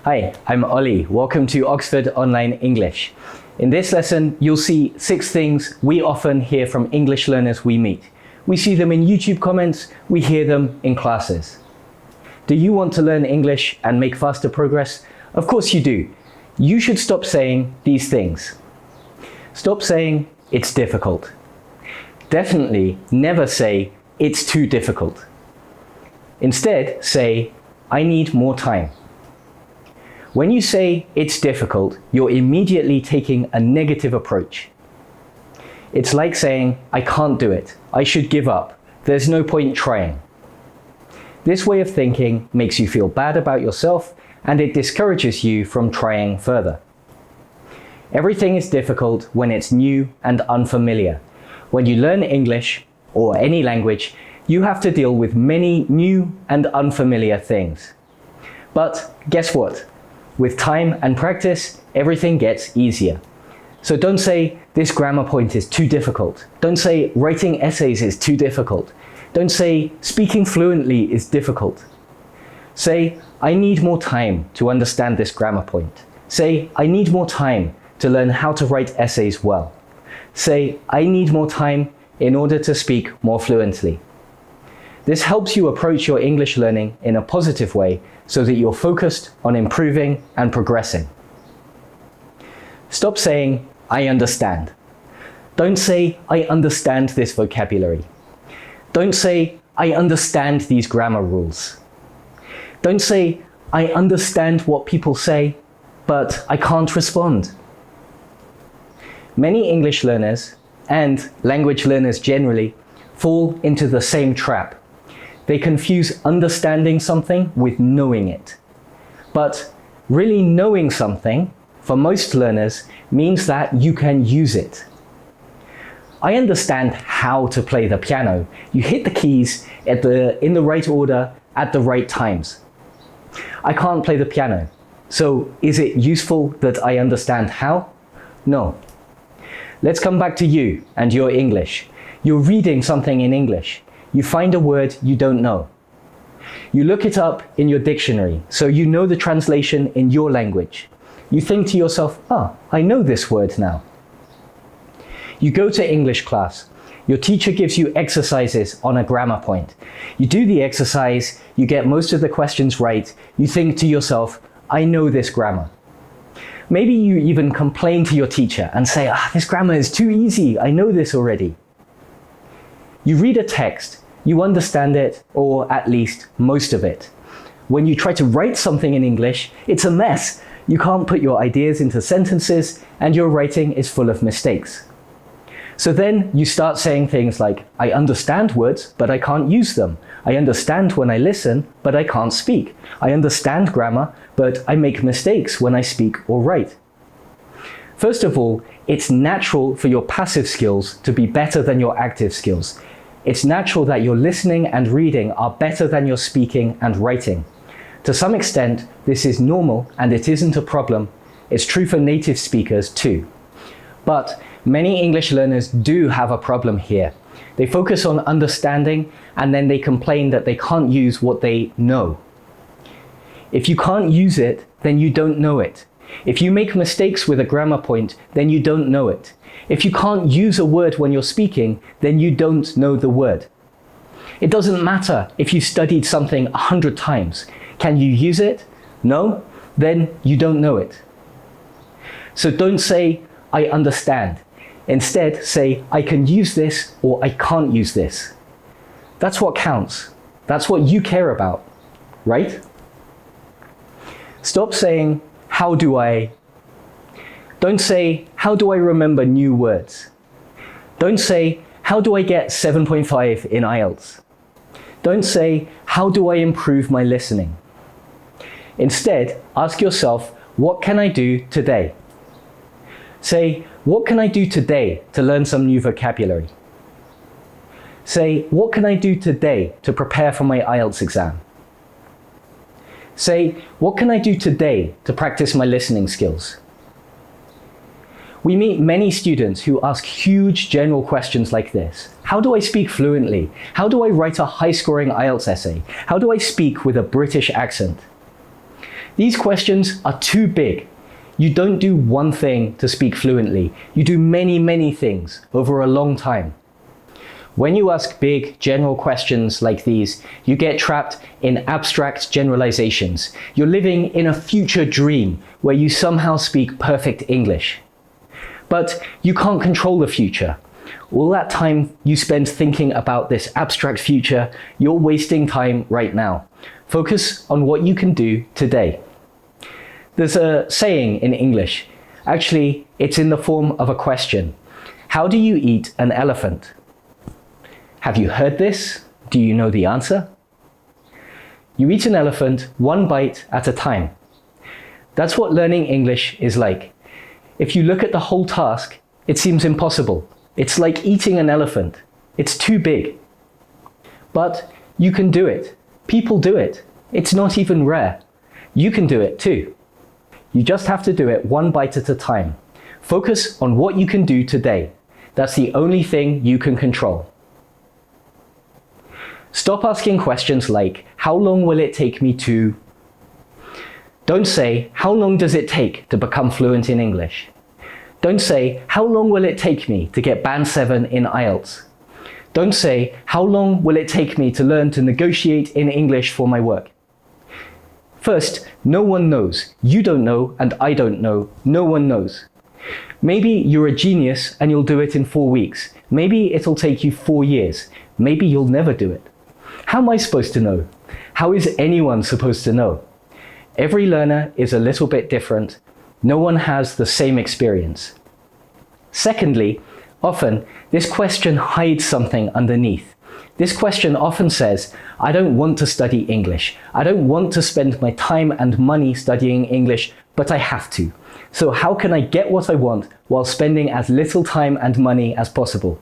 Hi, I'm Ollie. Welcome to Oxford Online English. In this lesson, you'll see 6 things we often hear from English learners we meet. We see them in YouTube comments, we hear them in classes. Do you want to learn English and make faster progress? Of course you do. You should stop saying these things. Stop saying, it's difficult. Definitely never say, it's too difficult. Instead, say, I need more time. When you say it's difficult, you're immediately taking a negative approach. It's like saying, I can't do it. I should give up. There's no point trying. This way of thinking makes you feel bad about yourself and it discourages you from trying further. Everything is difficult when it's new and unfamiliar. When you learn English, or any language, you have to deal with many new and unfamiliar things. But guess what? With time and practice, everything gets easier. So don't say, this grammar point is too difficult. Don't say, writing essays is too difficult. Don't say, speaking fluently is difficult. Say, I need more time to understand this grammar point. Say, I need more time to learn how to write essays well. Say, I need more time in order to speak more fluently. This helps you approach your English learning in a positive way so that you're focused on improving and progressing. Stop saying, I understand. Don't say, I understand this vocabulary. Don't say, I understand these grammar rules. Don't say, I understand what people say, but I can't respond. Many English learners, and language learners generally, fall into the same trap. They confuse understanding something with knowing it. But really knowing something, for most learners, means that you can use it. I understand how to play the piano. You hit the keys in the right order at the right times. I can't play the piano. So is it useful that I understand how? No. Let's come back to you and your English. You're reading something in English. You find a word you don't know. You look it up in your dictionary, so you know the translation in your language. You think to yourself, I know this word now. You go to English class. Your teacher gives you exercises on a grammar point. You do the exercise, you get most of the questions right. You think to yourself, I know this grammar. Maybe you even complain to your teacher and say, this grammar is too easy, I know this already. You read a text, you understand it, or at least most of it. When you try to write something in English, it's a mess. You can't put your ideas into sentences, and your writing is full of mistakes. So then you start saying things like, I understand words, but I can't use them. I understand when I listen, but I can't speak. I understand grammar, but I make mistakes when I speak or write. First of all, it's natural for your passive skills to be better than your active skills. It's natural that your listening and reading are better than your speaking and writing. To some extent, this is normal and it isn't a problem. It's true for native speakers too. But many English learners do have a problem here. They focus on understanding and then they complain that they can't use what they know. If you can't use it, then you don't know it. If you make mistakes with a grammar point, then you don't know it. If you can't use a word when you're speaking, then you don't know the word. It doesn't matter if you studied something 100 times. Can you use it? No? Then you don't know it. So don't say, I understand. Instead, say, I can use this or I can't use this. That's what counts. That's what you care about, right? Stop saying, how do I? Don't say, how do I remember new words? Don't say, how do I get 7.5 in IELTS? Don't say, how do I improve my listening? Instead, ask yourself, what can I do today? Say, what can I do today to learn some new vocabulary? Say, what can I do today to prepare for my IELTS exam? Say, what can I do today to practice my listening skills? We meet many students who ask huge general questions like this. How do I speak fluently? How do I write a high-scoring IELTS essay? How do I speak with a British accent? These questions are too big. You don't do one thing to speak fluently. You do many things over a long time. When you ask big, general questions like these, you get trapped in abstract generalizations. You're living in a future dream where you somehow speak perfect English. But you can't control the future. All that time you spend thinking about this abstract future, you're wasting time right now. Focus on what you can do today. There's a saying in English. Actually, it's in the form of a question. How do you eat an elephant? Have you heard this? Do you know the answer? You eat an elephant one bite at a time. That's what learning English is like. If you look at the whole task, it seems impossible. It's like eating an elephant. It's too big. But you can do it. People do it. It's not even rare. You can do it too. You just have to do it one bite at a time. Focus on what you can do today. That's the only thing you can control. Stop asking questions like, how long will it take me to? Don't say, how long does it take to become fluent in English? Don't say, how long will it take me to get Band 7 in IELTS? Don't say, how long will it take me to learn to negotiate in English for my work? First, no one knows. You don't know, and I don't know. No one knows. Maybe you're a genius and you'll do it in 4 weeks. Maybe it'll take you 4 years. Maybe you'll never do it. How am I supposed to know? How is anyone supposed to know? Every learner is a little bit different. No one has the same experience. Secondly, often this question hides something underneath. This question often says, I don't want to study English. I don't want to spend my time and money studying English, but I have to. So how can I get what I want while spending as little time and money as possible?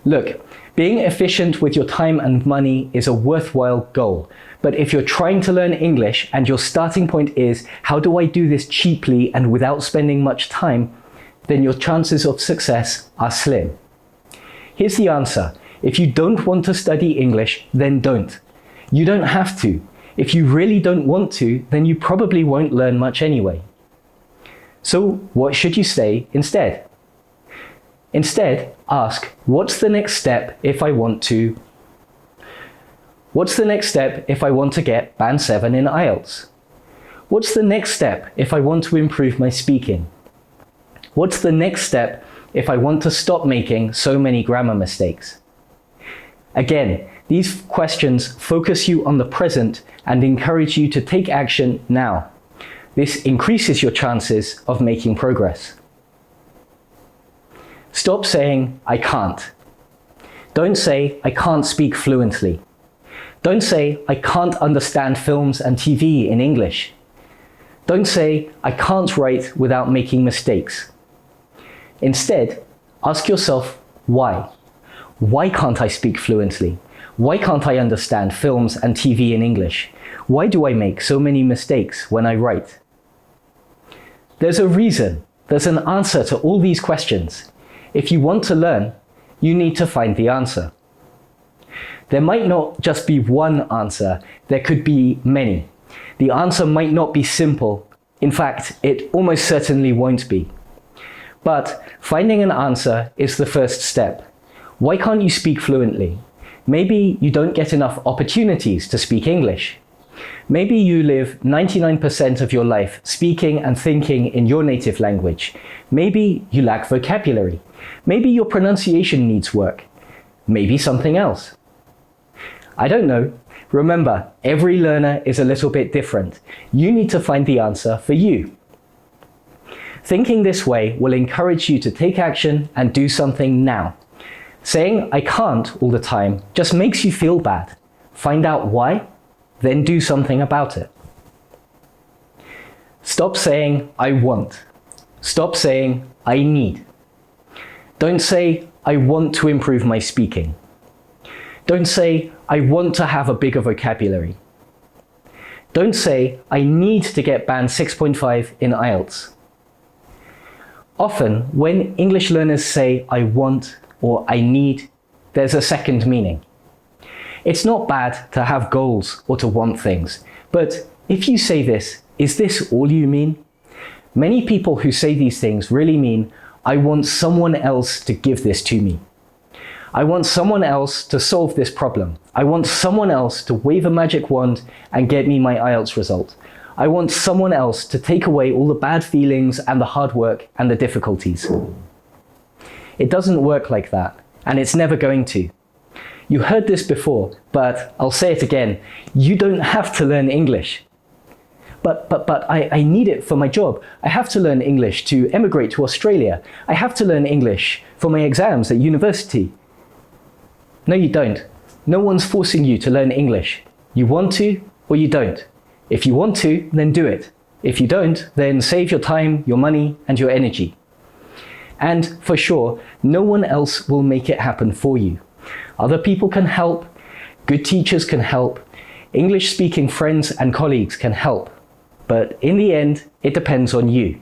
Look, being efficient with your time and money is a worthwhile goal. But if you're trying to learn English and your starting point is, how do I do this cheaply and without spending much time, then your chances of success are slim. Here's the answer. If you don't want to study English, then don't. You don't have to. If you really don't want to, then you probably won't learn much anyway. So what should you say instead? Instead, ask, what's the next step if I want to? What's the next step if I want to get Band 7 in IELTS? What's the next step if I want to improve my speaking? What's the next step if I want to stop making so many grammar mistakes? Again, these questions focus you on the present and encourage you to take action now. This increases your chances of making progress. Stop saying, I can't. Don't say, I can't speak fluently. Don't say, I can't understand films and TV in English. Don't say, I can't write without making mistakes. Instead, ask yourself, why? Why can't I speak fluently? Why can't I understand films and TV in English? Why do I make so many mistakes when I write? There's a reason. There's an answer to all these questions. If you want to learn, you need to find the answer. There might not just be one answer, there could be many. The answer might not be simple. In fact, it almost certainly won't be. But finding an answer is the first step. Why can't you speak fluently? Maybe you don't get enough opportunities to speak English. Maybe you live 99% of your life speaking and thinking in your native language. Maybe you lack vocabulary. Maybe your pronunciation needs work. Maybe something else. I don't know. Remember, every learner is a little bit different. You need to find the answer for you. Thinking this way will encourage you to take action and do something now. Saying I can't all the time just makes you feel bad. Find out why, then do something about it. Stop saying I want. Stop saying I need. Don't say I want to improve my speaking. Don't say I want to have a bigger vocabulary. Don't say I need to get band 6.5 in IELTS. Often, when English learners say I want or I need, there's a second meaning. It's not bad to have goals or to want things, but if you say this, is this all you mean? Many people who say these things really mean, I want someone else to give this to me. I want someone else to solve this problem. I want someone else to wave a magic wand and get me my IELTS result. I want someone else to take away all the bad feelings and the hard work and the difficulties. It doesn't work like that, and it's never going to. You heard this before, but I'll say it again. You don't have to learn English. But I need it for my job. I have to learn English to emigrate to Australia. I have to learn English for my exams at university. No, you don't. No one's forcing you to learn English. You want to or you don't. If you want to, then do it. If you don't, then save your time, your money, and your energy. And for sure, no one else will make it happen for you. Other people can help, good teachers can help, English-speaking friends and colleagues can help. But in the end, it depends on you.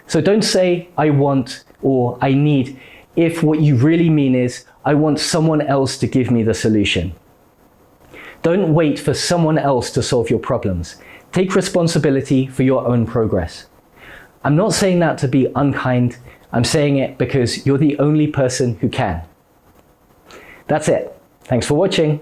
So don't say, I want or I need, if what you really mean is, I want someone else to give me the solution. Don't wait for someone else to solve your problems. Take responsibility for your own progress. I'm not saying that to be unkind. I'm saying it because you're the only person who can. That's it. Thanks for watching.